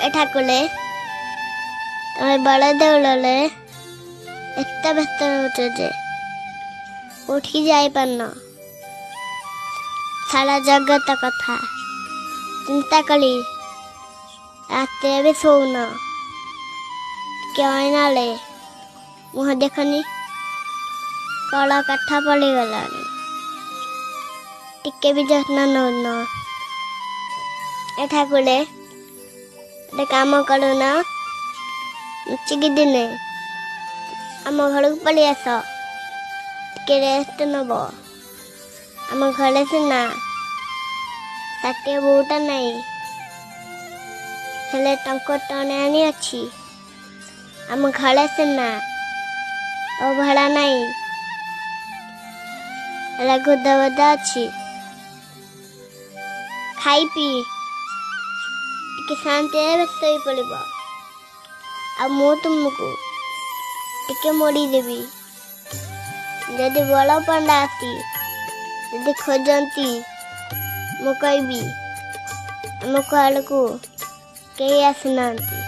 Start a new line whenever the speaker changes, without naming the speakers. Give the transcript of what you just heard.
ଏଠାକୁଲେ ତମେ ବଡ଼ ଦେଉଳରେ ଏତେ ବ୍ୟସ୍ତ ହେଉଛ ଯେ ଉଠିକି ଯାଇପାରୁନ। ସାରା ଜଗତ କଥା ଚିନ୍ତା କଲି ରାତିରେ ବି ଶୋଉନ। ଟିକେ ଅଇନାଳେ ମୁହଁ ଦେଖନି, କଳ କାଠ ପଡ଼ିଗଲାଣି। ଟିକେ ବି ଯତ୍ନ ନେଉନ। ଏଠାକୁଲେ ଗୋଟେ କାମ କରୁନ, ଲୁଚିକି ଦିନେ ଆମ ଘରକୁ ପଳେଇ ଆସ, ଟିକେ ରେଷ୍ଟ ନେବ। ଆମ ଘରେ ସିନା ଷାଠିଏ ବୋଉଟା ନାହିଁ, ହେଲେ ଟଙ୍କା ଟଣେ ଆଣି ଅଛି। ଆମ ଘରେ ସିନା ଅଭଡ଼ା ନାହିଁ, ହେଲେ ଗୁଦବଦା ଅଛି। ଖାଇ ପିଇ ଟିକେ ଶାନ୍ତିରେ ଶୋଇପଡ଼ିବ। ଆଉ ମୁଁ ତୁମକୁ ଟିକେ ମୋଡ଼ିଦେବି। ଯଦି ବଡ଼ ପଣ୍ଡା ଆସି ଯଦି ଖୋଜନ୍ତି, ମୁଁ କହିବି ଆମ ଆଡ଼କୁ କେହି ଆସିନାହାନ୍ତି।